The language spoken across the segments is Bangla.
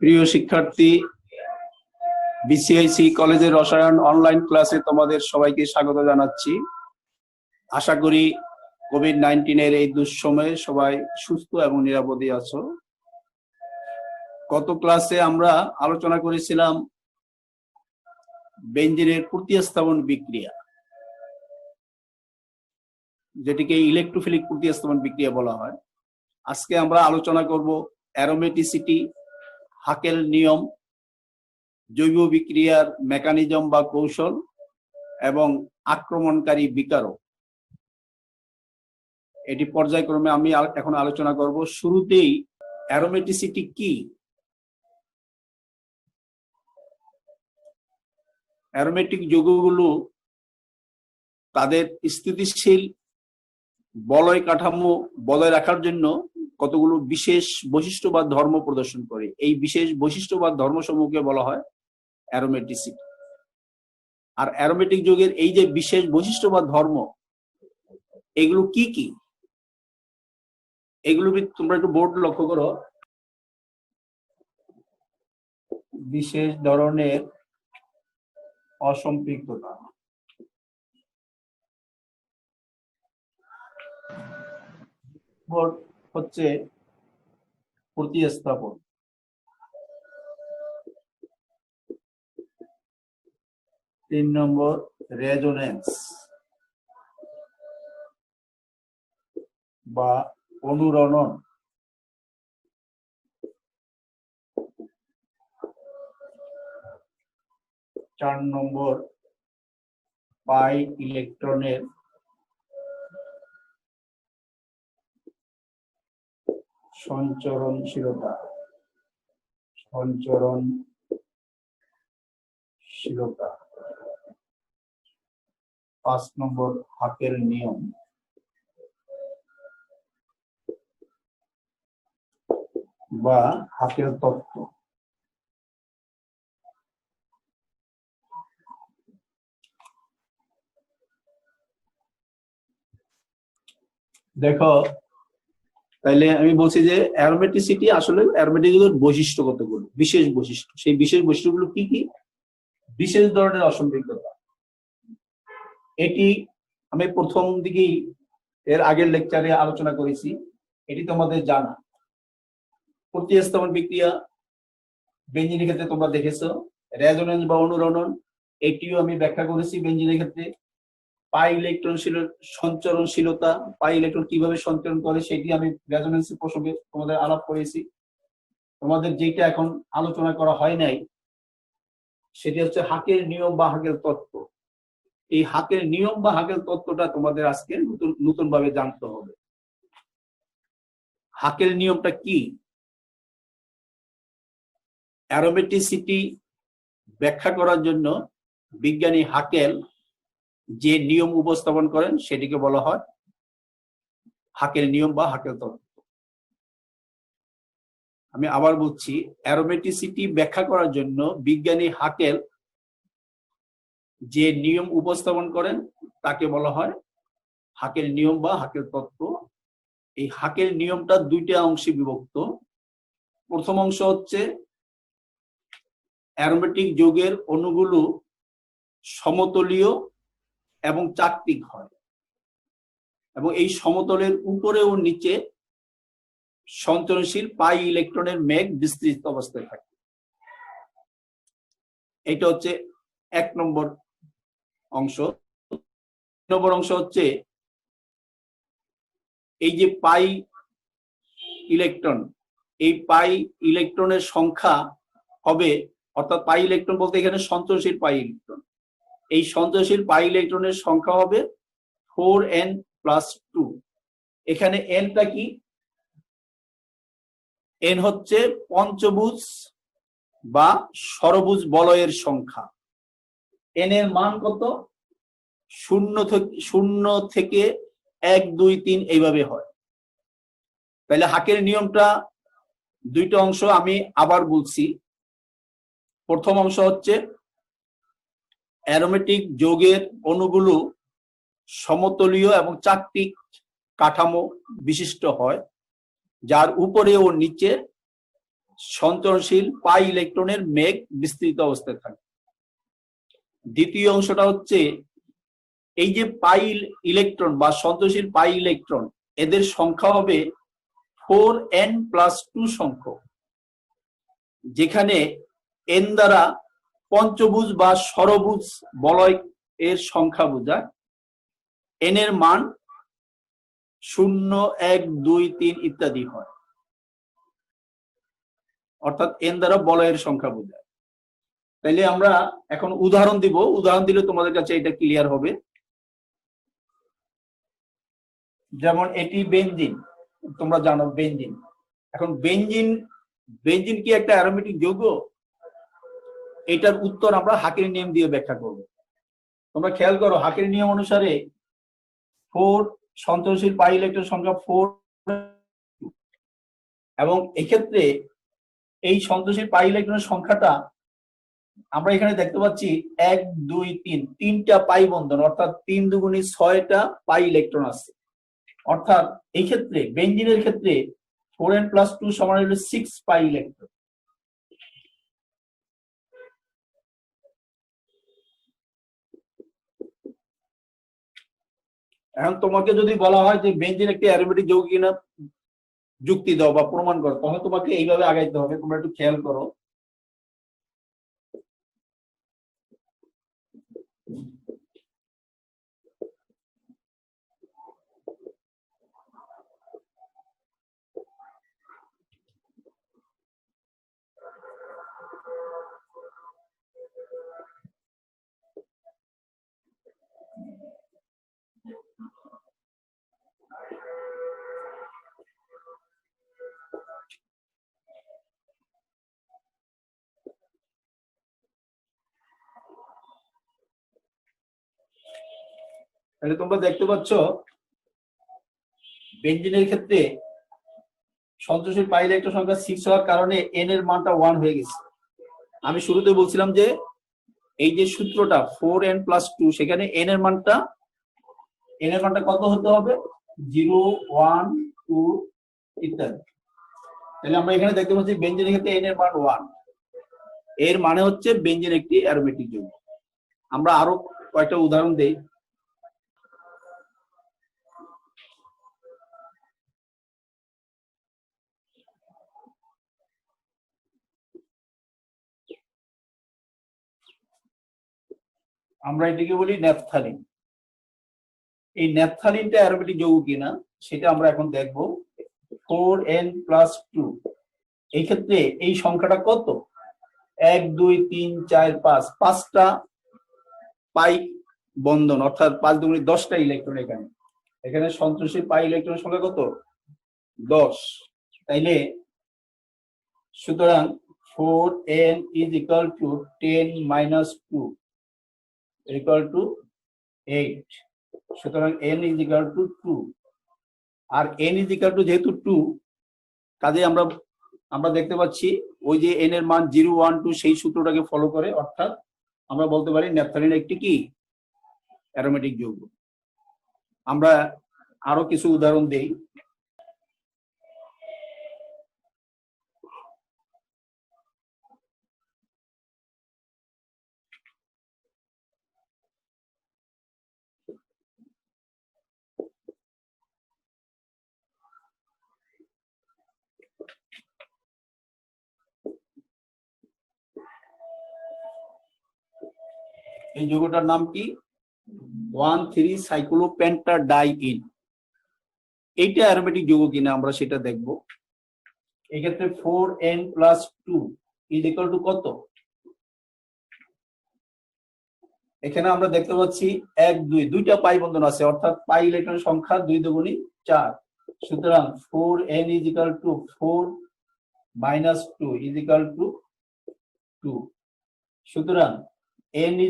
প্রিয় শিক্ষার্থী, বিসিআইসি কলেজের রসায়ন অনলাইন ক্লাসে তোমাদের সবাইকে স্বাগত জানাচ্ছি। আশা করি কোভিড-19 এই দুঃসময়ে সবাই সুস্থ এবং নিরাপদে আছো। গত ক্লাসে আমরা আলোচনা করেছিলাম বেঞ্জিনের প্রতিস্থাপন বিক্রিয়া, যেটিকে ইলেকট্রোফিলিক প্রতিস্থাপন বিক্রিয়া বলা হয়। আজকে আমরা আলোচনা করব অ্যারোমেটিসিটি, হাকেল নিয়ম, জৈব বিক্রিয়ার মেকানিজম বা কৌশল এবং আক্রমণকারী বিকারক। এটি পর্যায়ক্রমে আমি এখন আলোচনা করব। শুরুতেই অ্যারোমেটিসিটি কি? অ্যারোমেটিক যৌগগুলো তাদের স্থিতিশীল বলয় কাঠামো বজায় রাখার জন্য কতগুলো বিশেষ বৈশিষ্ট্য বা ধর্ম প্রদর্শন করে। এই বিশেষ বৈশিষ্ট্য বা ধর্মসমূহকে বলা হয় অ্যারোমেটিসিটি। আর অ্যারোমেটিক যৌগের এই যে বিশেষ বৈশিষ্ট্য বা ধর্ম, এগুলো কি কি? এগুলো তোমরা একটু বোর্ড লক্ষ্য করো। বিশেষ ধরনের অসম্পৃক্ততা, হচ্ছে প্রতিস্থাপন, 3 নম্বর রেজোনেন্স বা অনুরণন, 4 নম্বর পাই ইলেকট্রনের সঞ্চরণশীলতা, 5 নম্বর হাকেল নিয়ম বা হাকেল তত্ত্ব। দেখো, তাইলে আমি বলছি যে অ্যারোমেটিসিটি আসলে অ্যারোমেটিকের বৈশিষ্ট্য কতগুলো, বিশেষ বৈশিষ্ট্য। সেই বিশেষ বৈশিষ্ট্যগুলো কি কি? বিশেষ ধরনের অসম্পৃক্ততা, এটি আমি প্রথম দিকেই এর আগের লেকচারে আলোচনা করেছি, এটি তোমাদের জানা। প্রতিস্থাপন বিক্রিয়া বেঞ্জিনের ক্ষেত্রে তোমরা দেখেছো। রেজোনেন্স বা অনুরণন, এটিও আমি ব্যাখ্যা করেছি বেঞ্জিনের ক্ষেত্রে। পাই ইলেকট্রন সঞ্চরণশীলতা, পাই ইলেকট্রন কিভাবে সঞ্চরণ করে সেটি আমি রেজোনেন্সের প্রসঙ্গে তোমাদের আলাপ করেছি। তোমাদের যেটা এখন আলোচনা করা হয় নাই সেটি হচ্ছে হাকেল নিয়ম বা হাকেল তত্ত্ব। এই হাকেল নিয়ম বা হাকেল তত্ত্বটা তোমাদের আজকে নতুন ভাবে জানতে হবে। হাকেল নিয়মটা কি? অ্যারোমেটিসিটি ব্যাখ্যা করার জন্য বিজ্ঞানী হাকেল যে নিয়ম উপস্থাপন করেন সেটিকে বলা হয় হাকেল নিয়ম বা হাকেল তত্ত্ব। আমি আবার বলছি, অ্যারোমেটিসিটি ব্যাখ্যা করার জন্য বিজ্ঞানী হাকেল যে নিয়ম উপস্থাপন করেন তাকে বলা হয় হাকেল নিয়ম বা হাকেল তত্ত্ব। এই হাকেল নিয়মটা 2টা অংশে বিভক্ত। প্রথম অংশ হচ্ছে অ্যারোমেটিক যৌগের অণুগুলো সমতলীয় এবং চাকতিক হয় এবং এই সমতলের উপরে ও নিচে সঞ্চরণশীল পাই ইলেকট্রনের মেঘ বিস্তৃত অবস্থায় থাকে। এটা হচ্ছে 1 নম্বর অংশ। 2 নম্বর অংশ হচ্ছে এই যে পাই ইলেকট্রন, এই পাই ইলেকট্রনের সংখ্যা হবে, অর্থাৎ পাই ইলেকট্রন বলতে এখানে সঞ্চরণশীল পাই ইলেকট্রন, এই সঞ্চরণশীল পাই ইলেকট্রনের সংখ্যা হবে 4n+2। এখানে nটা কি? n হচ্ছে পঞ্চভুজ বা ষড়ভুজ বলয়ের সংখ্যা। n এর মান কত? 0 থেকে 1, 2, 3 এইভাবে হয়। তাহলে হাকেল নিয়মটা 2টা অংশ আমি আবার বলছি। প্রথম অংশ হচ্ছে অ্যারোমেটিক যৌগের অণুগুলো সমতলীয় এবং চাকতিক কাঠামো বিশিষ্ট হয়, যার উপরে ও নিচে সঞ্চরণশীল পাই ইলেকট্রনের মেঘ বিস্তৃত অবস্থায় থাকে। দ্বিতীয় অংশটা হচ্ছে এই যে পাই ইলেকট্রন বা সঞ্চরণশীল পাই ইলেকট্রন, এদের সংখ্যা হবে 4n+2 সংখ্যক, যেখানে n দ্বারা পঞ্চভুজ বা ষড়ভুজ বলয় এর সংখ্যা বোঝায়। n এর মান 0, 1, 2, 3 ইত্যাদি হয়, অর্থাৎ n দ্বারা বলয়ের সংখ্যা বোঝায়। তাইলে আমরা এখন উদাহরণ দিব, উদাহরণ দিলে তোমাদের কাছে এটা ক্লিয়ার হবে। যেমন এটি বেনজিন, তোমরা জানো বেনজিন। এখন বেনজিন কি একটা অ্যারোমেটিক যৌগ? এটার উত্তর আমরা হাকের নিয়ম দিয়ে ব্যাখ্যা করব। তোমরা খেয়াল করো, হাকের নিয়ম অনুসারে 4 সঞ্চরণশীল পাই ইলেকট্রন সংখ্যা 4, এবং এক্ষেত্রে এই সঞ্চরণশীল পাই ইলেকট্রনের সংখ্যাটা আমরা এখানে দেখতে পাচ্ছি 1, 2, 3, তিনটা পাই বন্ধন, অর্থাৎ 3 দুগুণী 6টা পাই ইলেকট্রন আছে। অর্থাৎ এই ক্ষেত্রে বেনজিনের ক্ষেত্রে 4n+2 সমান হলো 6 পাই ইলেকট্রন। এখন তোমাকে যদি বলা হয় যে বেনজিন একটি অ্যারোমেটিক যৌগ কিনা যুক্তি দাও বা প্রমাণ করো, তখন তোমাকে এইভাবে আগাইতে হবে। তোমরা একটু খেয়াল করো। তাহলে তোমরা দেখতে পাচ্ছ বেনজিনের ক্ষেত্রে সঞ্চরণশীল পাই ইলেকট্রন সংখ্যা 6 হওয়ার কারণে n এর মানটা 1 হয়ে গেছে। আমি শুরুতে বলছিলাম যে এই যে সূত্রটা 4n+2, সেখানে n এর মানটা কত হতে হবে? 0, 1, 2 ইত্যাদি। তাহলে আমরা এখানে দেখতে পাচ্ছি বেনজিনের ক্ষেত্রে n এর মান 1, এর মানে হচ্ছে বেনজিন একটি অ্যারোমেটিক যৌগ। আমরা আরো কয়েকটা উদাহরণ দেই। আমরা এটিকে বলি ন্যাপথালিন। এই ন্যাপথালিনটা অ্যারোমেটিক যৌগ কিনা সেটা আমরা এখন দেখব। 4n+2, এই ক্ষেত্রে এই সংখ্যাটা কত? 1, 2, 3, 4, 5, 5টা পাই বন্ধন, অর্থাৎ 5 দুগুণী 10টা ইলেকট্রন। এখানে সঞ্চরণশীল পাই ইলেকট্রনের সংখ্যা কত? 10। তাইলে সুতরাং 4n = 10 - 2 = 8। সুতরাং n = 2, আর n যেহেতু 2, কাজে আমরা দেখতে পাচ্ছি ওই যে n এর মান 0, 1, 2 সেই সূত্রটাকে ফলো করে। অর্থাৎ আমরা বলতে পারি ন্যাপথালিন একটি কি অ্যারোমেটিক যৌগ। আমরা আরো কিছু উদাহরণ দেই। এই যৌগটার নাম কি? 1,3-সাইক্লোপেন্টাডাইইন। এইটা অ্যারোমেটিক যৌগ কিনা আমরা সেটা দেখব। এক্ষেত্রে 4n+2 = কত? এখানে আমরা দেখতে পাচ্ছি 1, 2, দুইটা পাই বন্ধন আছে, অর্থাৎ পাই ইলেকট্রনের সংখ্যা 2 দুগুণী 4। সুতরাং 4n = 4 - 2 = 2। সুতরাং n =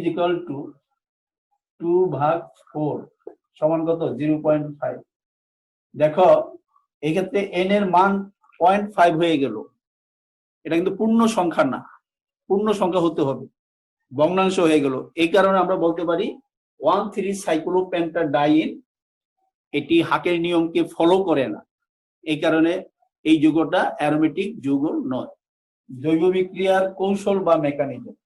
2/4 সমান কত? 0.5। দেখো এক্ষেত্রে n এর মান 0.5 হয়ে গেল। এটা কিন্তু পূর্ণ সংখ্যা না, পূর্ণ সংখ্যা হতে হবে, ভগ্নাংশ হয়ে গেল। এই কারণে আমরা বলতে পারি 1,3-সাইক্লোপেন্টাডাইইন এটি হাকের নিয়মকে ফলো করে না। এই কারণে এই যৌগটা অ্যারোমেটিক যৌগ নয়। জৈব বিক্রিয়ার কৌশল বা মেকানিজম।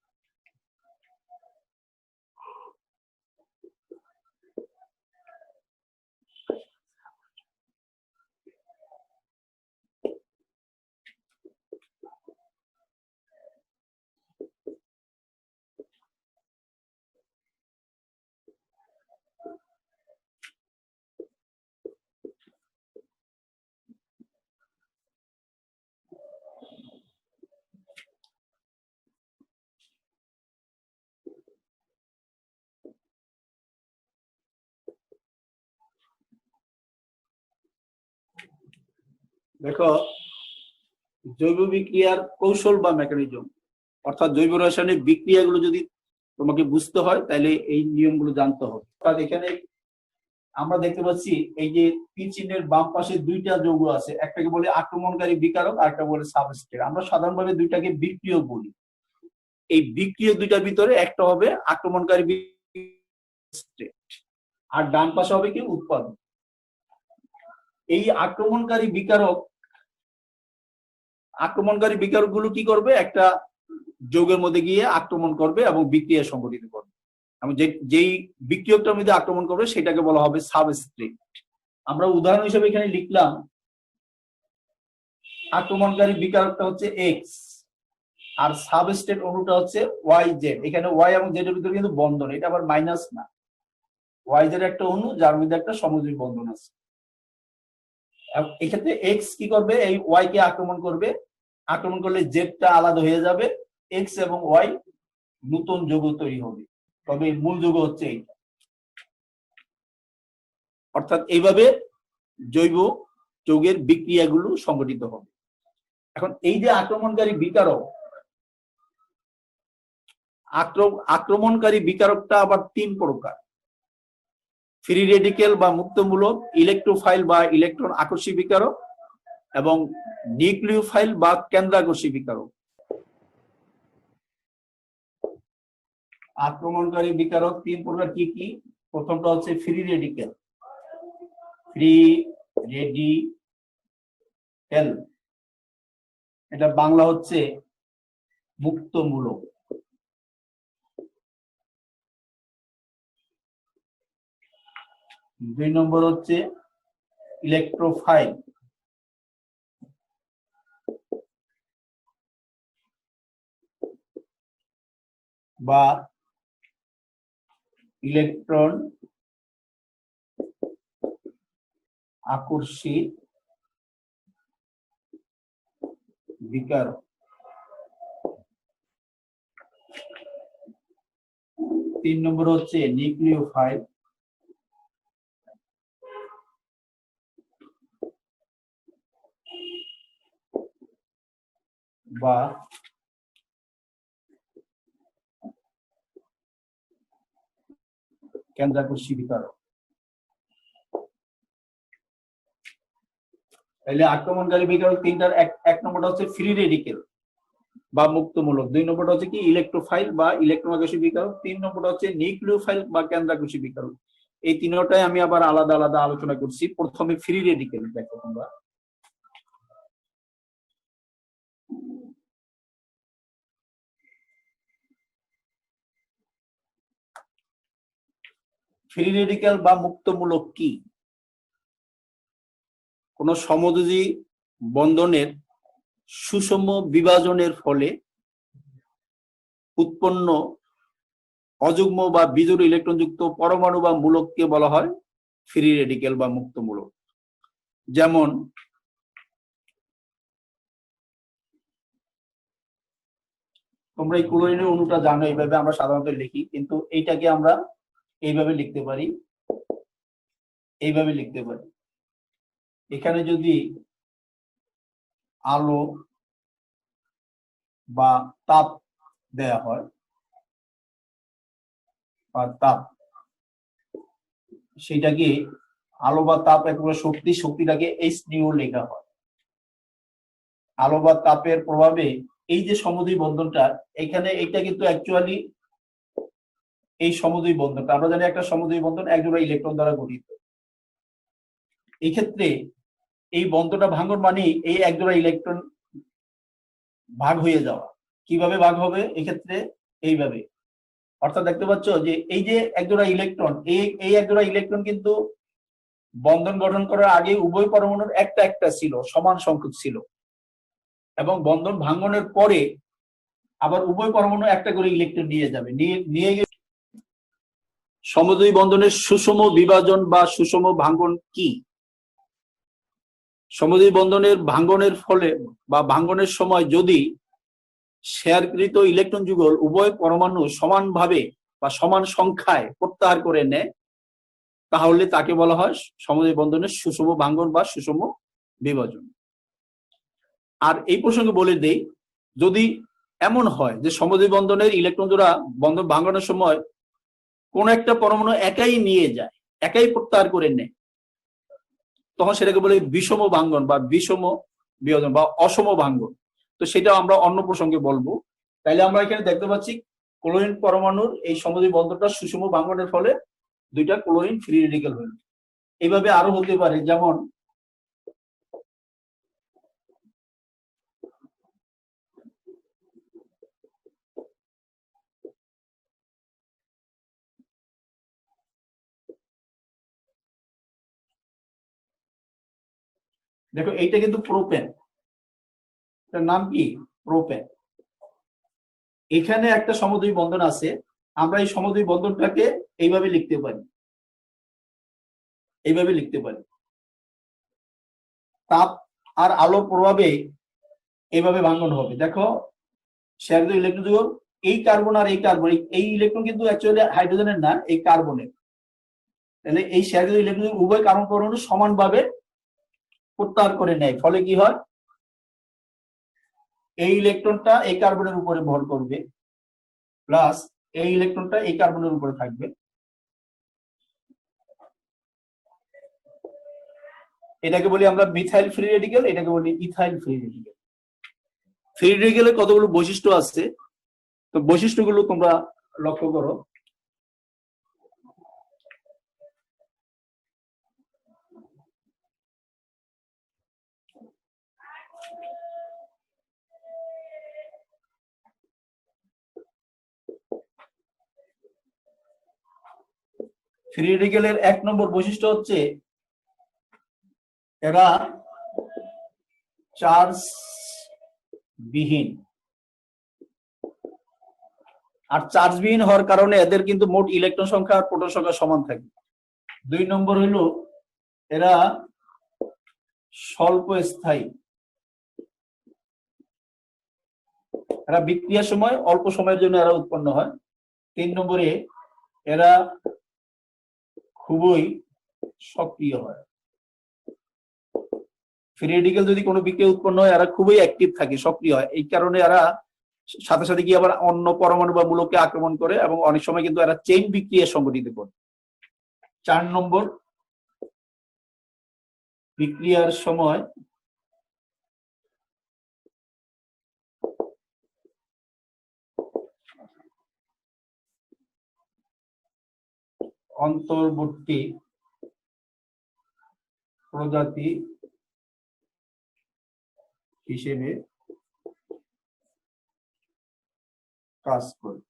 দেখো, জৈব বিক্রিয়ার কৌশল বা মেকানিজম অর্থাৎ জৈব রাসায়নিক বিক্রিয়াগুলো যদি তোমাকে বুঝতে হয় তাহলে এই নিয়মগুলো জানতে হবে। অর্থাৎ এখানে আমরা দেখতে পাচ্ছি এই যে পি চিহ্নের বাম পাশে দুইটা যৌগ আছে, একটাকে বলে আক্রমণকারী বিকারক আর একটা বলে সাবস্ট্রেট। আমরা সাধারণভাবে দুইটাকে বিক্রিয়ক বলি। এই বিক্রিয়ক দুইটার ভিতরে একটা হবে আক্রমণকারী আর ডান পাশে হবে কি উৎপাদক। এই আক্রমণকারী বিকারক গুলো কি করবে, একটা যৌগের মধ্যে গিয়ে আক্রমণ করবে এবং বিক্রিয়া সংঘটিত করবে, এবং যেই বিক্রিয়কটার মধ্যে আক্রমণ করবে সেটাকে বলা হবে সাবস্ট্রেট। আমরা উদাহরণ হিসেবে এখানে লিখলাম আক্রমণকারী বিকারকটা হচ্ছে এক্স আর সাবস্ট্রেট অণুটা হচ্ছে ওয়াই জেড। এখানে ওয়াই এবং জেড এর ভিতরে কিন্তু বন্ধন, এটা আবার মাইনাস না, ওয়াই জেড একটা অণু যার মধ্যে একটা সমযোজী বন্ধন আছে। এক্ষেত্রে এক্স কি করবে, এই ওয়াই কে আক্রমণ করবে, আক্রমণ করলে জেডটা আলাদা হয়ে যাবে, এক্স এবং ওয়াই নতুন যৌগ তৈরি হবে, তবে মূল যৌগ হচ্ছে এইটা। অর্থাৎ এইভাবে জৈব যৌগের বিক্রিয়াগুলো সংঘটিত হবে। এখন এই যে আক্রমণকারী বিকারক, আক্রমণকারী বিকারকটা আবার তিন প্রকার: ফ্রি রেডিকেল বা মুক্তমূলক, ইলেকট্রোফাইল বা ইলেকট্রন আকর্ষী বিকারক, এবং নিউক্লিওফাইল বা কেন্দ্রাকর্ষী বিকারক। আক্রমণকারী বিকারক তিন প্রকার কি কি? প্রথমটা হচ্ছে ফ্রি রেডিকেল। এটা বাংলা হচ্ছে মুক্তমূলক। দুই নম্বর হচ্ছে ইলেকট্রোফাইল, বা ইলেকট্রন আকর্ষী বিকারক। তিন নম্বর হচ্ছে নিউক্লিওফাইল, বা কেন্দ্রাকর্ষী বিকারক। তাহলে আক্রমণকারী বিকারক তিনটার এক নম্বরটা হচ্ছে ফ্রি রেডিকেল বা মুক্তমূলক, দুই নম্বরটা হচ্ছে কি ইলেকট্রোফাইল বা ইলেকট্রন আকর্ষী বিকারক, তিন নম্বরটা হচ্ছে নিউক্লিওফাইল বা কেন্দ্রাকর্ষী বিকারক। এই তিনটাই আমি আবার আলাদা আলাদা আলোচনা করছি। প্রথমে ফ্রি রেডিকেল দেখো তোমরা। ফ্রি রেডিকেল বা মুক্তমূলক কি? কোন সমযোজী বন্ধনের সুষম বিভাজনের ফলে উৎপন্ন অযুগ্ম বা বিজোড় ইলেকট্রনযুক্ত পরমাণু বা মূলককে বলা হয় ফ্রি রেডিকেল বা মুক্তমূলক। যেমন তোমরা এই ক্লোরিনের অণুটা জানো, এইভাবে আমরা সাধারণত লিখি, কিন্তু এইটাকে আমরা এইভাবে লিখতে পারি, এইভাবে লিখতে পারি। এখানে যদি আলো বা তাপ দেয়া হয়, বা তাপ, সেটাকে আলো বা তাপ একবার শক্তিটাকে এইচ নিউ লেখা হয়। আলো বা তাপের প্রভাবে এই যে সমদ্বী বন্ধনটা এখানে, এটা কিন্তু অ্যাকচুয়ালি এই সমদ্বী বন্ধনটা আমরা জানি একটা সমদ্বী বন্ধন এক জোড়া ইলেকট্রন দ্বারা গঠিত। এই ক্ষেত্রে এই বন্ধনটা ভাঙন মানে এই এক জোড়া ইলেকট্রন ভাগ হয়ে যাওয়া। কিভাবে ভাগ হবে এক্ষেত্রে? এইভাবে, অর্থাৎ দেখতে পাচ্ছ যে এই যে একজোড়া ইলেকট্রন, এই একজোড়া ইলেকট্রন কিন্তু বন্ধন গঠন করার আগে উভয় পরমাণুর একটা একটা ছিল, সমান সংখ্যক ছিল, এবং বন্ধন ভাঙ্গনের পরে আবার উভয় পরমাণু একটা করে ইলেকট্রন নিয়ে যাবে, নিয়ে গিয়ে সমদ্বয়ী বন্ধনের সুষম বিভাজন বা সুষম ভাঙ্গন কি? সমদ্বয়ী বন্ধনের ভাঙ্গনের ফলে বা ভাঙ্গনের সময় যদি শেয়ারকৃত ইলেকট্রন যুগল উভয় পরমাণু সমানভাবে বা সমান সংখ্যায় প্রত্যাহার করে নেয়, তাহলে তাকে বলা হয় সমদ্বয়ী বন্ধনের সুষম ভাঙ্গন বা সুষম বিভাজন। আর এই প্রসঙ্গে বলে দেই, যদি এমন হয় যে সমদ্বয়ী বন্ধনের ইলেকট্রন জোড়া বন্ধন ভাঙ্গনের সময় কোন একটা পরমাণু একাই নিয়ে যায়, একাই প্রত্যাহার করে নেয়, তখন সেটাকে বলে বিষম ভাঙ্গন বা বিষম বিভাজন বা অসম ভাঙ্গন। তো সেটা আমরা অন্য প্রসঙ্গে বলবো। তাইলে আমরা এখানে দেখতে পাচ্ছি ক্লোরিন পরমাণুর এই সমদ্বয়ী বন্ধনটা সুষম ভাঙ্গনের ফলে দুইটা ক্লোরিন ফ্রি রেডিক্যাল হলো। এইভাবে আরো হতে পারে, যেমন দেখো এইটা কিন্তু প্রোপেন, এটার নাম কি? প্রোপেন। এখানে একটা সমদ্বয়ী বন্ধন আছে, আমরা এই সমদ্বয়ী বন্ধনটাকে এইভাবে লিখতে পারি, এইভাবে লিখতে পারি, তাপ আর আলোর প্রভাবে এইভাবে ভাঙ্গন হবে। দেখো শেয়ারকৃত ইলেকট্রন যুগল এই কার্বন আর এই কার্বন, এই ইলেকট্রন কিন্তু অ্যাকচুয়ালি হাইড্রোজেনের না, এই কার্বনের। তাহলে এই শেয়ারকৃত ইলেকট্রন উভয় কার্বন পরমাণু সমানভাবে প্রত্যাহার করে নেয়, ফলে কি হয়? এই ইলেকট্রনটা এই কার্বনের উপরে ভর করবে, প্লাস এই ইলেকট্রনটা এই কার্বনের উপরে থাকবে। এটাকে বলি আমরা মিথাইল ফ্রি রেডিক্যাল, এটাকে বলি ইথাইল ফ্রি রেডিক্যাল। ফ্রি রেডিক্যালের কতগুলো বৈশিষ্ট্য আছে, তো বৈশিষ্ট্যগুলো তোমরা লক্ষ্য করো। ফ্রি রেডিক্যালের 1 নম্বর বৈশিষ্ট্য হচ্ছে এরা চার্জ বিহীন। আর চার্জ বিহীন হওয়ার কারণে এদের কিন্তু মোট ইলেকট্রন সংখ্যা আর প্রোটন সংখ্যা সমান থাকে। 2 নম্বর হইল এরা স্বল্প স্থায়ী, এরা বিক্রিয়ার সময় অল্প সময়ের জন্য এরা উৎপন্ন হয়। 3 নম্বরে এরা খুবই সক্রিয় হয়। ফ্রি রেডিক্যাল যদি কোনো বিক্রিয়া উৎপন্ন হয় এরা খুবই অ্যাক্টিভ থাকে, সক্রিয় হয়, এই কারণে এরা সাথে সাথে গিয়ে আবার অন্য পরমাণু বা মূলককে আক্রমণ করে, এবং অনেক সময় কিন্তু এরা চেইন বিক্রিয়া সংঘটিত করে। 4 নম্বর, বিক্রিয়ার সময় অন্তর্বর্তী প্রজাতি হিসেবে কাজ করে।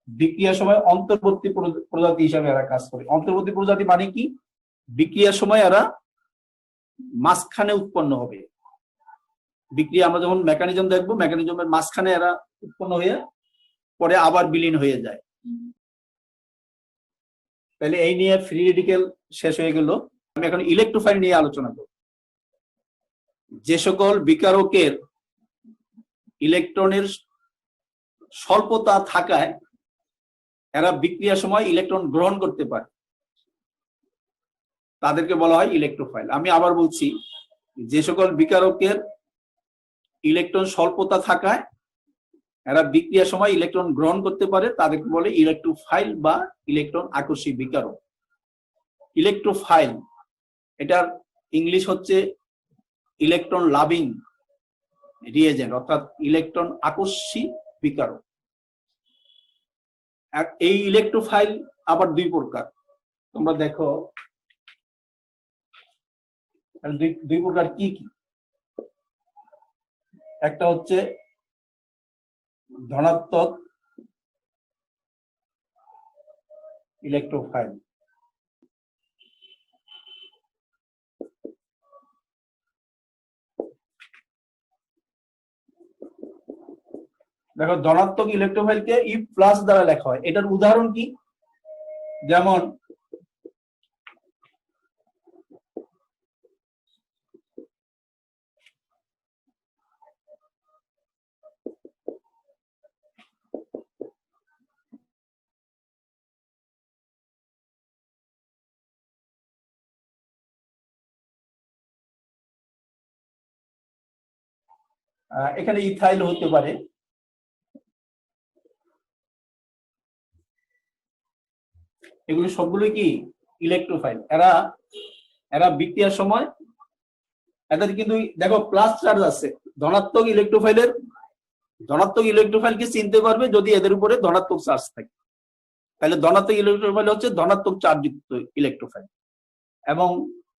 বিক্রিয়ার সময় অন্তর্বর্তী প্রজাতি হিসাবে এরা কাজ করে। অন্তর্বর্তী প্রজাতি মানে কি? বিক্রিয়ার সময় এরা মাঝখানে উৎপন্ন হবে। বিক্রিয়া আমরা যখন মেকানিজম দেখবো, মেকানিজমের মাঝখানে এরা উৎপন্ন হয়ে পরে আবার বিলীন হয়ে যায়। তাহলে এই নিয়ে ফ্রি রেডিক্যাল শেষ হয়ে গেল। আমি এখন ইলেকট্রোফাইল নিয়ে আলোচনা করব। যে সকল বিকারকের ইলেকট্রনের স্বল্পতা থাকায় এরা বিক্রিয়ার সময় ইলেকট্রন গ্রহণ করতে পারে, তাদেরকে বলা হয় ইলেকট্রোফাইল। আমি আবার বলছি, যে সকল বিকারকের ইলেকট্রন স্বল্পতা থাকায় এরা বিক্রিয়ার সময় ইলেকট্রন গ্রহণ করতে পারে, তাদেরকে বলে ইলেকট্রোফাইল বা ইলেকট্রন আকর্ষী বিকারক। ইলেকট্রোফাইল এটার ইংলিশ হচ্ছে ইলেকট্রন লাভিং রিয়েজেন্ট, অর্থাৎ ইলেকট্রন আকর্ষী বিকারক। এই ইলেকট্রোফাইল আবার 2 প্রকার, তোমরা দেখো 2 প্রকার কি কি। একটা হচ্ছে ধনাত্মক ইলেকট্রোফাইল, দেখো ধনাত্মক ইলেকট্রোফাইলকে ই প্লাস দ্বারা লেখা হয়। এটার উদাহরণ কি? যেমন এখানে ইথাইল হতে পারে, এগুলো সবগুলোই কি ইলেকট্রোফাইল। এরা এরা বিক্রিয়ার সময় এদের কিন্তু দেখো প্লাস চার্জ আছে। ধনাত্মক ইলেকট্রোফাইলকে চিনতে পারবে যদি এদের উপরে ধনাত্মক চার্জ থাকে। তাহলে ধনাত্মক ইলেকট্রোফাইল হচ্ছে ধনাত্মক চার্জযুক্ত ইলেকট্রোফাইল, এবং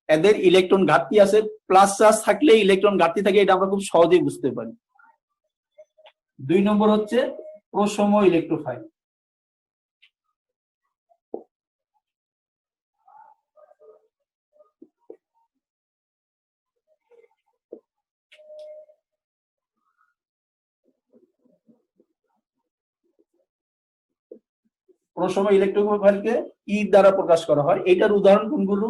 এদের ইলেকট্রন ঘাটতি আছে। প্লাস চার্জ থাকলে ইলেকট্রন ঘাটতি থাকে, এটা আমরা খুব সহজেই বুঝতে পারি। 2 নম্বর হচ্ছে প্রসম ইলেকট্রোফাইল। প্রসম ইলেকট্রোফাইলকে ই দ্বারা প্রকাশ করা হয়। এটার উদাহরণ কোনগুলো?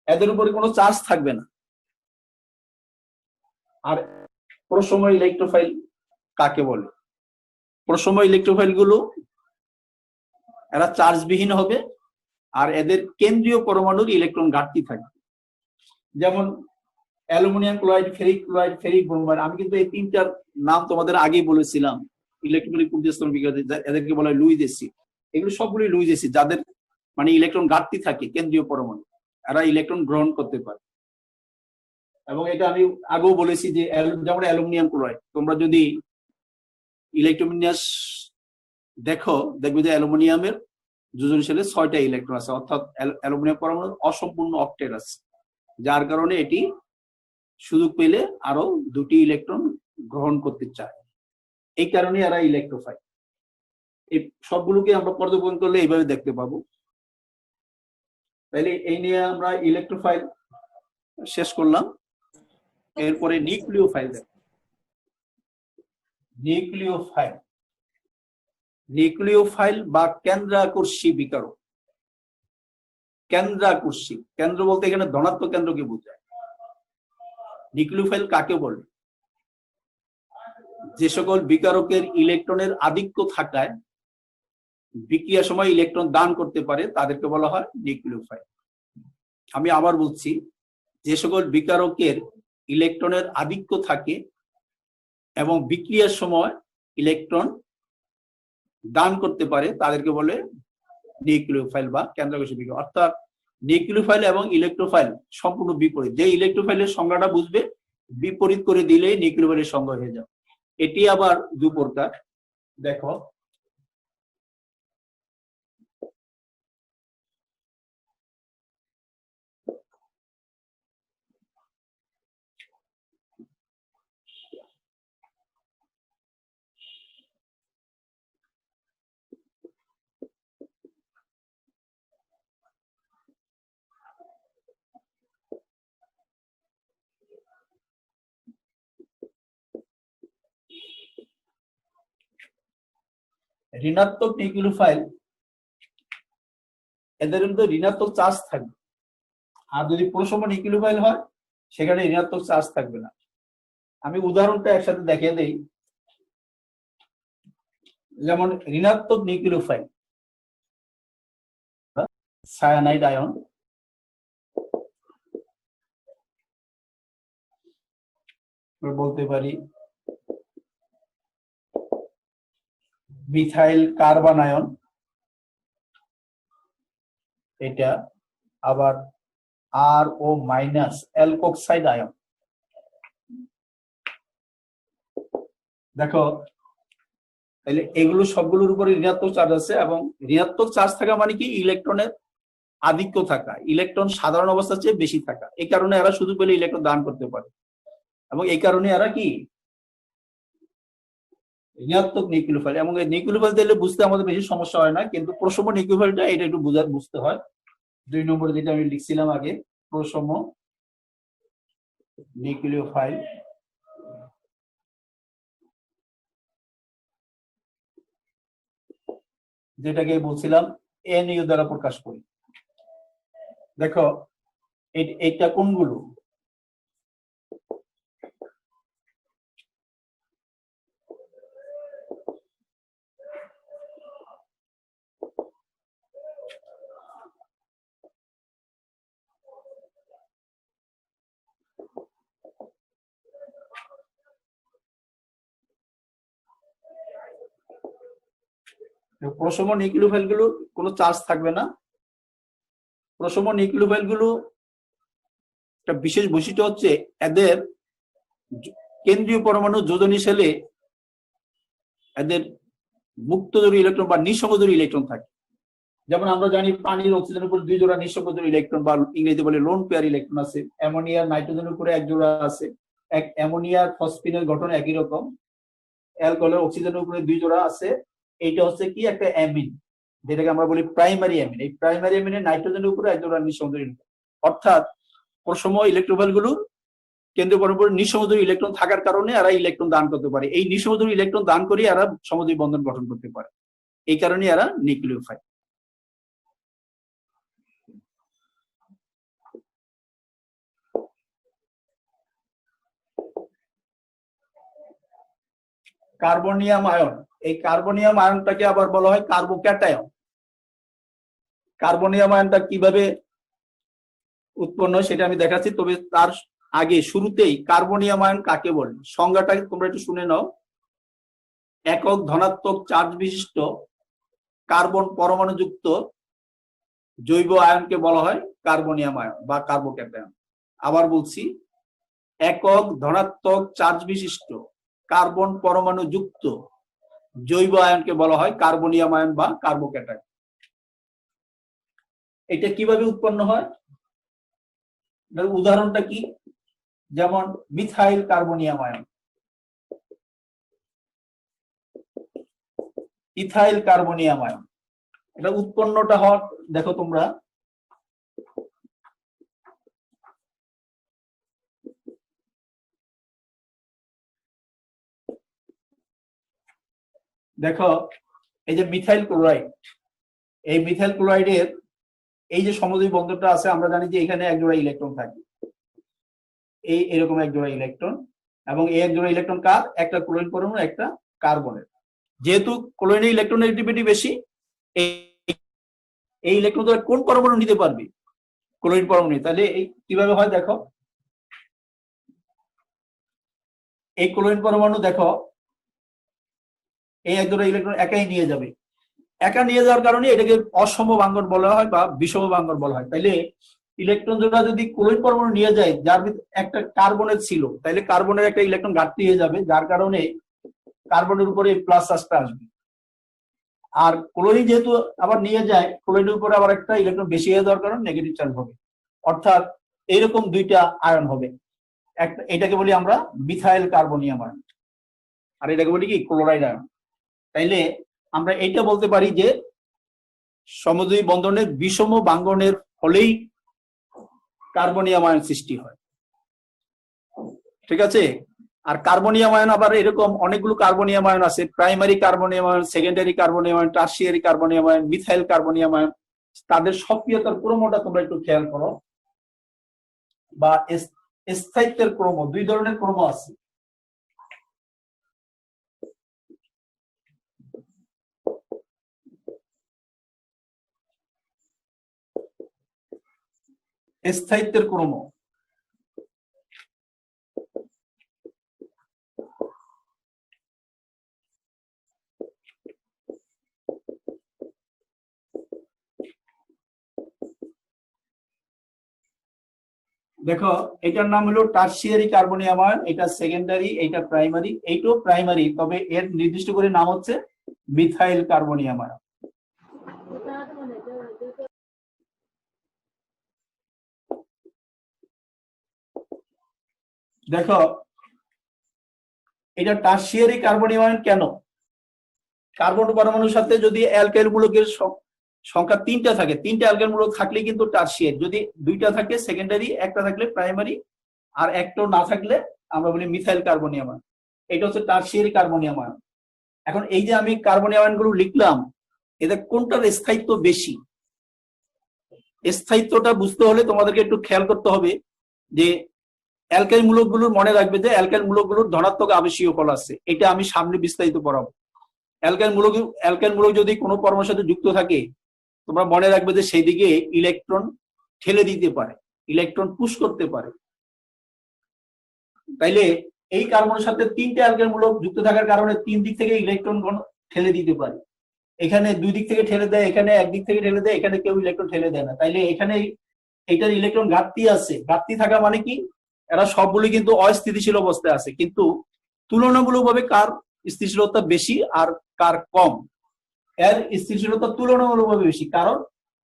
এদের উপরে কোনো চার্জ থাকবে না। আর প্রসম ইলেকট্রোফাইল কাকে বলে? প্রসম ইলেকট্রোফাইল গুলো এরা চার্জবিহীন হবে, আর এদের কেন্দ্রীয় পরমাণুর ইলেকট্রন ঘাটতি থাকবে। যেমন aluminium chloride, ferric chloride, ferric bromide. আমি কিন্তু এই তিনটার নাম তোমাদের আগেই বলেছিলাম। ইলেকট্রনিক এদেরকে বলা হয় লুইস এসিড। এগুলো সবগুলি লুইস এসিড, যাদের মানে ইলেকট্রন ঘাটতি থাকে কেন্দ্রীয় পরমাণু, এরা ইলেকট্রন গ্রহণ করতে পারে। এবং এটা আমি আগেও বলেছি যে যেমন অ্যালুমিনিয়াম ক্লোরাইড, তোমরা যদি ইলেকট্রোবিন্যাস দেখো দেখবে যে অ্যালুমিনিয়ামের যোজন শেলে 6টা ইলেকট্রন আছে, অর্থাৎ অ্যালুমিনিয়াম পরমাণু অসম্পূর্ণ অক্টেট আছে, যার কারণে এটি সুযোগ পেলে আরো 2টি ইলেকট্রন গ্রহণ করতে চায়। এই কারণে এরা ইলেকট্রোফাইল। এই সবগুলোকে আমরা পর্যবেক্ষণ করলে এইভাবে দেখতে পাবো। তাহলে এই নিয়ে আমরা ইলেকট্রোফাইল শেষ করলাম। এরপরে নিউক্লিওফাইল দেখো। নিউক্লিওফাইল বা কেন্দ্রাকর্ষী বিকারক। কেন্দ্রাকর্ষী, কেন্দ্র বলতে এখানে ধনাত্মক কেন্দ্রকে বোঝায়। নিউক্লিওফাইল কাকে বলে? যে সকল বিকারকের ইলেকট্রনের আধিক্য থাকায় বিক্রিয়ার সময় ইলেকট্রন দান করতে পারে তাদেরকে বলা হয় নিউক্লিওফাইল। আমি আবার বলছি, যে সকল বিকারকের ইলেকট্রনের আধিক্য থাকে এবং বিক্রিয়ার সময় ইলেকট্রন দান করতে পারে তাদেরকে বলে নিউক্লিওফাইল বা কেন্দ্রাকর্ষী বিকারক। অর্থাৎ নিউক্লিওফাইল এবং ইলেকট্রোফাইল সম্পূর্ণ বিপরীত। যে ইলেকট্রোফাইলের সংজ্ঞাটা বুঝবে, বিপরীত করে দিলেই নিউক্লিওফাইলের সংজ্ঞা হয়ে যাবে। এটি আবার 2 প্রকার। দেখো ঋণাত্মক নিউক্লিওফাইল, এদের মধ্যে ঋণাত্মক চার্জ থাকবে। আর যদি প্রসম নিউক্লিওফাইল হয় সেখানে ঋণাত্মক চার্জ থাকবে না। আমি উদাহরণটা একসাথে দেখিয়ে দেই। যেমন ঋণাত্মক নিউক্লিওফাইল সায়ানাইড আয়ন, বলতে পারি মিথাইল কার্বন আয়ন, এটা আবার আর ও মাইনাস অ্যালকোক্সাইড আয়ন। দেখো তাহলে এগুলো সবগুলোর উপরে ঋণাত্মক চার্জ আছে, এবং ঋণাত্মক চার্জ থাকা মানে কি ইলেকট্রনের আধিক্য থাকা, ইলেকট্রন সাধারণ অবস্থার চেয়ে বেশি থাকা। এই কারণে এরা শুধু পেলে ইলেকট্রন দান করতে পারে, এবং এই কারণে এরা কি ঋণাত্মক নিউক্লিওফাইল। এবং এই নিউক্লিওফাইল দিলে বুঝতে আমাদের বেশি সমস্যা হয় না, কিন্তু প্রসম নিউক্লিওফাইলটা এটা একটু বুঝতে হয়। 2 নম্বরে যেটা আমি লিখছিলাম আগে, প্রসম নিউক্লিওফাইল, যেটাকে বলছিলাম NU দ্বারা প্রকাশ করি। দেখো এটা কোনগুলো, প্রসম নিউক্লিওফাইল গুলো কোনো চার্জ থাকবে না। প্রসম নিউক্লিওফাইল গুলো একটা বিশেষ বৈশিষ্ট্য হচ্ছে এদের কেন্দ্রীয় পরমাণু যোজনী সেলে এদের মুক্তজোড়ী ইলেকট্রন বা নিঃসংযোজী ইলেকট্রন থাকে। যেমন আমরা জানি পানির অক্সিজেনের উপর 2 জোড়া নিঃসংযোজী ইলেকট্রন, বা ইংরেজি বলে লোন পেয়ার ইলেকট্রন আছে। অ্যামোনিয়া নাইট্রোজেনের উপরে 1 জোড়া আছে। অ্যামোনিয়ার ফসফিনের গঠন একই রকম। অ্যালকোহলের অক্সিজেনের উপরে 2 জোড়া আছে। এইটা হচ্ছে কি একটা অ্যামিন, যেটাকে আমরা বলি প্রাইমারি অ্যামিন। এই প্রাইমারি অ্যামিনের নাইট্রোজেনের উপরে 1 জোড়া নিঃসংযোজী, অর্থাৎ প্রসম ইলেকট্রোফাইল গুলোর কেন্দ্রীয় পরমাণু নিঃসমযোজী ইলেকট্রন থাকার কারণে এরা ইলেকট্রন দান করতে পারে। এই নিঃসমযোজী ইলেকট্রন দান করে এরা সমযোজী বন্ধন গঠন করতে পারে, এই কারণে এরা নিউক্লিওফাইল। কার্বনিয়াম আয়ন, এই কার্বনিয়াম আয়নটাকে আবার বলা হয় কার্বোক্যাটায়ন। কার্বনিয়াম আয়নটা কিভাবে উৎপন্ন হয় সেটা আমি দেখাচ্ছি, তবে তার আগে শুরুতেই কার্বনিয়াম আয়ন কাকে বলে সংজ্ঞাটা তোমরা একটু শুনে নাও। একক ধনাত্মক চার্জ বিশিষ্ট কার্বন পরমাণু যুক্ত জৈব আয়নকে বলা হয় কার্বনিয়াম আয়ন বা কার্বোক্যাটায়ন। আবার বলছি, একক ধনাত্মক চার্জ বিশিষ্ট কার্বন পরমাণু যুক্ত জৈব আয়নকে বলা হয় কার্বনিয়াম আয়ন বা কার্বোক্যাটায়ন। এটা কিভাবে উৎপন্ন হয়, উদাহরণটা কি, যেমন methyl carbonium ion, ethyl carbonium ion. এটা উৎপন্নটা হয় দেখো তোমরা, দেখো এই যে মিথাইল ক্লোরাইড, এই মিথাইল ক্লোরাইডের এই যে সমযোজী বন্ধনটা আছে, আমরা জানি যে এখানে 1 জোড়া ইলেকট্রন থাকে, এই এরকম 1 জোড়া ইলেকট্রন, এবং এই 1 জোড়া ইলেকট্রন কার, একটা ক্লোরিন পরমাণু একটা কার্বনের। যেহেতু ক্লোরিনের ইলেকট্রন নেগেটিভিটি বেশি, এই ইলেকট্রন কোন পরমাণু নিতে পারবে, ক্লোরিন পরমাণু। তাহলে কিভাবে হয় দেখো, এই ক্লোরিন পরমাণু দেখো এই 1 জোড়া ইলেকট্রন একাই নিয়ে যাবে। একা নিয়ে যাওয়ার কারণে এটাকে অসম ভাঙ্গন বলা হয় বা বিষম ভাঙ্গন বলা হয়। তাইলে ইলেকট্রন জোড়া যদি ক্লোরিন পরমাণু নিয়ে যায় যার একটা কার্বনের ছিল, তাহলে কার্বনের একটা ইলেকট্রন ঘাটতি হয়ে যাবে, যার কারণে কার্বনের উপরে প্লাস চার্জটা আসবে। আর ক্লোরিন যেহেতু আবার নিয়ে যায়, ক্লোরিনের উপরে আবার একটা ইলেকট্রন বেশি হয়ে যাওয়ার কারণে নেগেটিভ চার্জ হবে। অর্থাৎ এইরকম 2টা আয়ন হবে, একটা এটাকে বলি আমরা মিথাইল কার্বনিয়াম আয়ন, আর এটাকে বলি কি ক্লোরাইড আয়ন। তাইলে আমরা এইটা বলতে পারি যে সমযোজী বন্ধনের বিষম ভাঙ্গনের ফলেই কার্বনিয়াম আয়ন সৃষ্টি হয়, ঠিক আছে। আর কার্বনিয়াম আয়ন আবার এরকম অনেকগুলো কার্বনিয়াম আয়ন আছে, primary carbonium ion, secondary carbonium ion, tertiary carbonium ion, methyl carbonium ion. তাদের সক্রিয়তার ক্রমটা তোমরা একটু খেয়াল করো, বা স্থায়িত্বের ক্রম, 2 ধরনের ক্রম আছে। স্থায়িত্বের ক্রম, দেখো এটার নাম হলো টারসিয়ারি কার্বনিয়াম আয়ন, এটা সেকেন্ডারি, এটা প্রাইমারি, এইটাও প্রাইমারি, তবে এর নির্দিষ্ট করে নাম হচ্ছে মিথাইল কার্বনিয়াম আয়ন। দেখো এটা টারসিয়ারি কার্বনিয়াম আয়ন কেন? কার্বন পরমাণুর সাথে যদি অ্যালকাইল মূলকের সংখ্যা 3টা থাকে, 3টা অ্যালকাইল মূলক থাকলে কিন্তু টারসিয়ারি, যদি 2টা থাকে সেকেন্ডারি, একটা থাকলে প্রাইমারি, আর একটাও না থাকলে আমরা বলি মিথাইল কার্বনিয়াম আয়ন। এটা হচ্ছে টারসিয়ারি কার্বনিয়াম আয়ন। এখন এই যে আমি কার্বনিয়াম আয়নগুলো লিখলাম, এদের কোনটার স্থায়িত্ব বেশি? স্থায়িত্বটা বুঝতে হলে তোমাদেরকে একটু খেয়াল করতে হবে যে অ্যালকাইল মূলকগুলোর, মনে রাখবে যে অ্যালকাইল মূলকগুলোর ধনাত্মক আবেশীয় ফল আছে, এটা আমি সামনে বিস্তারিত পড়াবো। অ্যালকাইল মূলক যদি কোনো পরমাণুর সাথে যুক্ত থাকে, তোমরা মনে রাখবে যে সেই দিকে ইলেকট্রন ঠেলে দিতে পারে, ইলেকট্রন পুশ করতে পারে। তাইলে এই কার্বনের সাথে 3টে অ্যালকাইল মূলক যুক্ত থাকার কারণে 3 দিক থেকে ইলেকট্রন ঠেলে দিতে পারে। এখানে 2 দিক থেকে ঠেলে দেয়, এখানে 1 দিক থেকে ঠেলে দেয়, এখানে কেউ ইলেকট্রন ঠেলে দেয় না। তাইলে এখানে এইটার ইলেকট্রন ঘাটতি আছে। ঘাটতি থাকা মানে কি? এরা সবগুলি কিন্তু অস্থিতিশীল অবস্থায় আছে, কিন্তু তুলনামূলকভাবে কার স্থিতিশীলতা বেশি আর কার কম? এর স্থিতিশীলতা তুলনামূলকভাবে বেশি, কারণ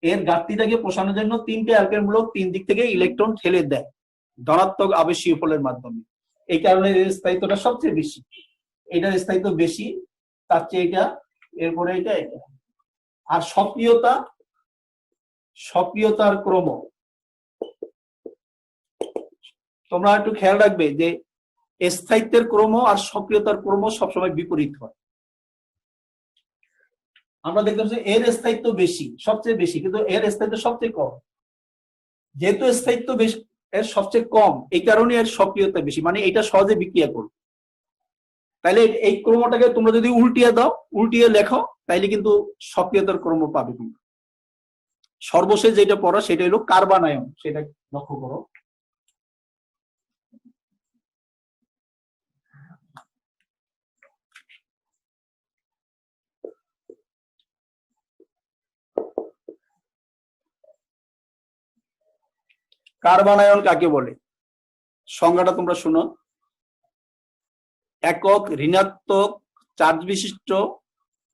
এর ঘাটতিটাকে পোষানোর জন্য 3টে অ্যালকাইল মূলক 3 দিক থেকে ইলেকট্রন ঠেলে দেয় ধনাত্মক আবেশীয় ফলের মাধ্যমে। এই কারণে এর স্থায়িত্বটা সবচেয়ে বেশি, এটার স্থায়িত্ব বেশি, তার চেয়ে এটা, এরপরে এটা, এটা। আর সক্রিয়তার ক্রম তোমরা একটু খেয়াল রাখবে যে স্থায়িত্বের ক্রম আর সক্রিয়তার ক্রম সবসময় বিপরীত হয়। আমরা দেখলাম যে এর স্থায়িত্ব বেশি, সবচেয়ে বেশি, কিন্তু এর স্থায়িত্ব সবচেয়ে কম। যেহেতু স্থায়িত্ব বেশি, এর সবচেয়ে কম, এই কারণে এর সক্রিয়তা বেশি, মানে এটা সহজে বিক্রিয়া করবে। তাইলে এই ক্রমটাকে তোমরা যদি উল্টিয়ে দাও, উল্টিয়ে লেখো, তাইলে কিন্তু সক্রিয়তার ক্রম পাবে তোমরা। সর্বশেষ যেটা পড়ো সেটা হলো কার্বন আয়ন, সেটা লক্ষ্য করো। কার্বন আয়ন কাকে বলে? সংজ্ঞাটা তোমরা শুনো। একক ঋণাত্মক চার্জ বিশিষ্ট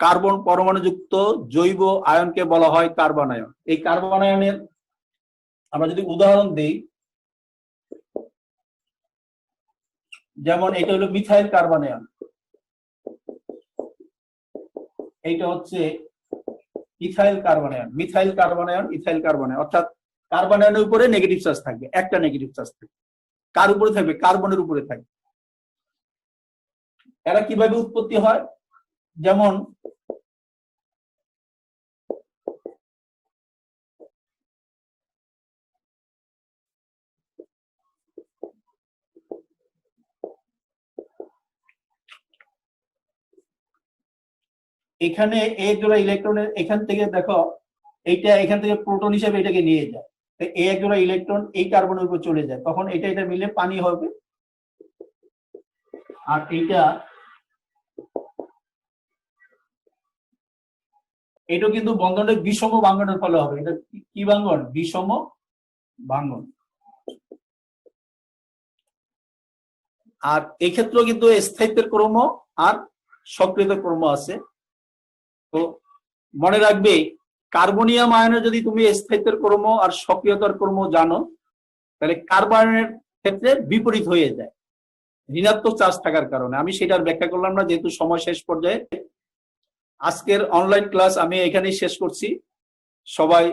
কার্বন পরমাণুযুক্ত জৈব আয়নকে বলা হয় কার্বন আয়ন। এই কার্বন আয়নের আমরা যদি উদাহরণ দিই, যেমন এটা হলো মিথাইল কার্বন আয়ন, এইটা হচ্ছে ethyl carbon ion. Methyl carbon ion, ethyl carbon ion, অর্থাৎ কার্বন আয়নের উপরে নেগেটিভ চার্জ থাকবে, একটা নেগেটিভ চার্জ থাকবে। কার উপরে থাকবে? কার্বনের উপরে থাকবে। এরা কিভাবে উৎপত্তি হয়? যেমন এখানে এক জোড়া ইলেকট্রনের, এখান থেকে দেখো এইটা এখান থেকে প্রোটন হিসেবে এটাকে নিয়ে যায়, এই এক জোড়া ইলেকট্রন এই কার্বনের উপর চলে যায়, তখন এটা মিলে পানি হবে। আর এটা কিন্তু বন্ধনের বিষম ভাঙ্গনের ফলে হবে। এটা কি ভাঙ্গন? বিষম ভাঙ্গন। আর এক্ষেত্রেও কিন্তু স্থায়িত্বের ক্রম আর সক্রিয়তার ক্রম আছে। তো মনে রাখবে, কার্বনিয়াম আয়নে যদি তুমি স্থায়িত্বের ক্রম আর সক্রিয়তার ক্রম জানো, তাহলে কার্বনের ক্ষেত্রে বিপরীত হয়ে যায় ঋণাত্মক চার্জ থাকার কারণে। আমি সেটার ব্যাখ্যা করলাম না, যেহেতু সময় শেষ পর্যায়ে। আজকের অনলাইন ক্লাস আমি এখানেই শেষ করছি। সবাই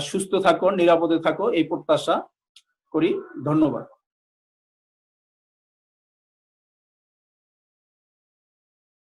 সুস্থ থাকো, নিরাপদে থাকো, এই প্রত্যাশা করি। ধন্যবাদ।